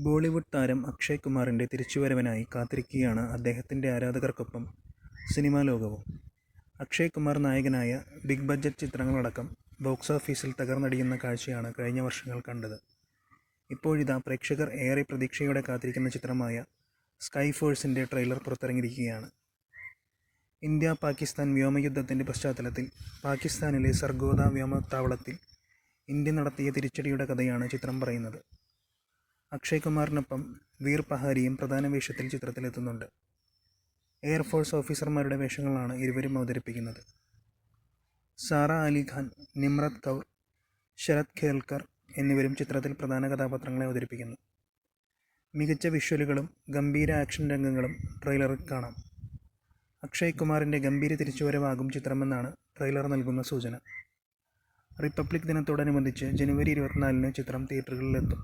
ബോളിവുഡ് താരം അക്ഷയ് കുമാറിൻ്റെ തിരിച്ചുവരവിനായി കാത്തിരിക്കുകയാണ് അദ്ദേഹത്തിൻ്റെ ആരാധകർക്കൊപ്പം സിനിമാ ലോകവും. അക്ഷയ് കുമാർ നായകനായ ബിഗ് ബഡ്ജറ്റ് ചിത്രങ്ങളടക്കം ബോക്സ് ഓഫീസിൽ തകർന്നടിയുന്ന കാഴ്ചയാണ് കഴിഞ്ഞ വർഷങ്ങൾ കണ്ടത്. ഇപ്പോഴിതാ പ്രേക്ഷകർ ഏറെ പ്രതീക്ഷയോടെ കാത്തിരിക്കുന്ന ചിത്രമായ സ്കൈ ഫോഴ്സിൻ്റെ ട്രെയിലർ പുറത്തിറങ്ങിയിരിക്കുകയാണ്. ഇന്ത്യ പാകിസ്ഥാൻ വ്യോമയുദ്ധത്തിൻ്റെ പശ്ചാത്തലത്തിൽ പാകിസ്ഥാനിലെ സർഗോദ വ്യോമത്താവളത്തിൽ ഇന്ത്യ നടത്തിയ തിരിച്ചടിയുടെ കഥയാണ് ചിത്രം പറയുന്നത്. അക്ഷയ് കുമാറിനൊപ്പം വീർ പഹാരിയും പ്രധാന വേഷത്തിൽ ചിത്രത്തിലെത്തുന്നുണ്ട്. എയർഫോഴ്സ് ഓഫീസർമാരുടെ വേഷങ്ങളാണ് ഇരുവരും അവതരിപ്പിക്കുന്നത്. സാറ അലി ഖാൻ, നിമ്രത് കൗർ, ശരത് ഖേൽക്കർ എന്നിവരും ചിത്രത്തിൽ പ്രധാന കഥാപാത്രങ്ങളെ അവതരിപ്പിക്കുന്നു. മികച്ച വിഷ്വലുകളും ഗംഭീര ആക്ഷൻ രംഗങ്ങളും ട്രെയിലറിൽ കാണാം. അക്ഷയ് കുമാറിൻ്റെ ഗംഭീര തിരിച്ചുവരവാകും ചിത്രമെന്നാണ് ട്രെയിലർ നൽകുന്ന സൂചന. റിപ്പബ്ലിക് ദിനത്തോടനുബന്ധിച്ച് ജനുവരി 24-ന് ചിത്രം തിയേറ്ററുകളിലെത്തും.